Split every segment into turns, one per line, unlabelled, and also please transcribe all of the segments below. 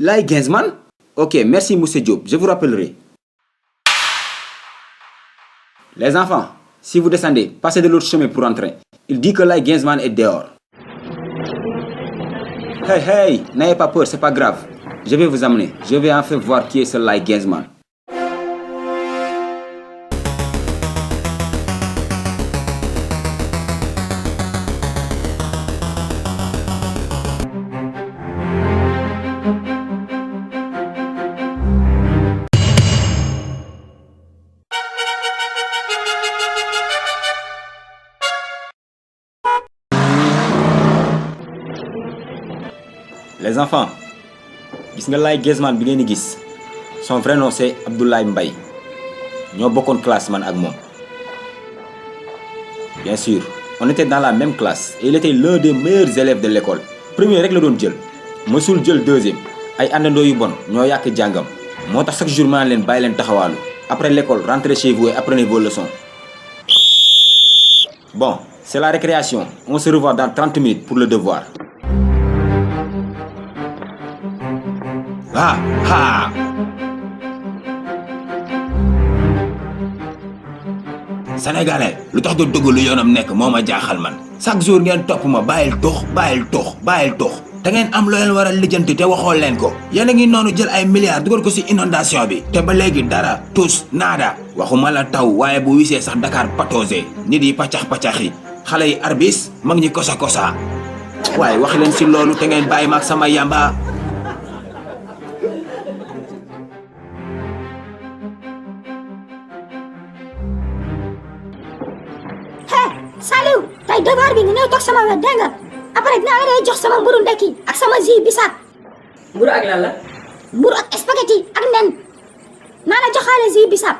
Lai Gainsman? Ok, merci Monsieur Diop, je vous rappellerai. Les enfants, si vous descendez, passez de l'autre chemin pour entrer. Il dit que Lai Gainsman est dehors. Hey, hey, n'ayez pas peur, c'est pas grave. Je vais vous amener. Je vais enfin voir qui est ce Lai Gainsman. Les enfants, gis nga Lai Gainsman bi ngeen di gis son vrai nom c'est Abdoulaye Mbaye ñoo bokkoon classe man ak moom. Bien sûr, on était dans la même classe et il était l'un des meilleurs élèves de l'école. Premier rek la doon jël mësul jël deuxième ay àndandoo yu bon ñoo yàq jàngam moo tax chaque jour maa leen bàyyi leen taxawaalu. Après l'école, rentrez chez vous et apprenez vos leçons. Bon, c'est la récréation. On se revoit dans 30 minutes pour le devoir. Ah ah. Sénégalais lu tax do dëgg lu yoonam nekk moo ma jaaxal man chaque jour ngeen topp ma bàyyil tox te ngeen am loo leen war a lijjanti te waxoo leen ko. Yéen a ngi noonu jël ay milliards dugal ko ci inondation bi te ba léegi dara tous nada. Waxuma la taw waaye bu wisee sax Dakar patosé nit yi paccax-paccaxi xale yi arbis mag ñi kosa waaye wax leen ci loolu te ngeen bàyyi maag sama yamba.
Saliou tey devoir bi nga ñëw toog sama wet dégg nga après dinaa la day jox sama mburu ndekki ak sama jus bisaab.
mburu ak lan la.
mburu ak spaghetti ak nen naa la joxaale jus bisaab.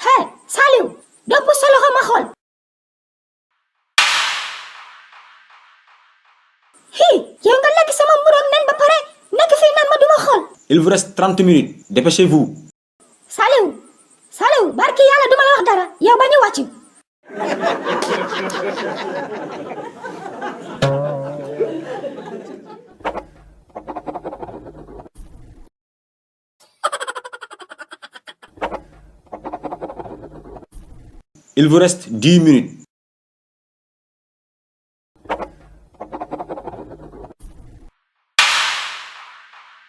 hey Saliou doo pousse sa loxo ma xool. yow nga lekk sama mburu ak nen ba pare nekk fii naan ma duma xool.
Il vous reste 30 minutes. Dépêchez-vous.
Saliou barki yàlla duma la wax dara yow ba ñu wàcc.
Il vous reste 10 minutes.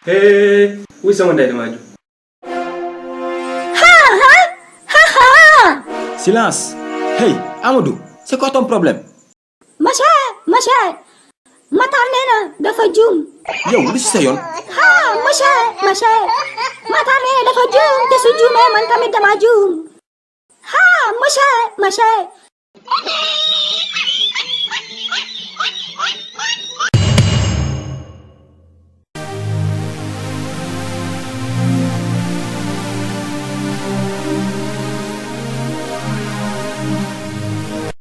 Hé, wuy sama ndey damaa jóg.
Silence. Hey, Amadou, c'est quoi ton problème?
Monsieur, Matar nee na dafa juum.
Yow lu ci sa yoon?
Monsieur, Matar nee na dafa juum te su juumee man tamit dama juum. Monsieur.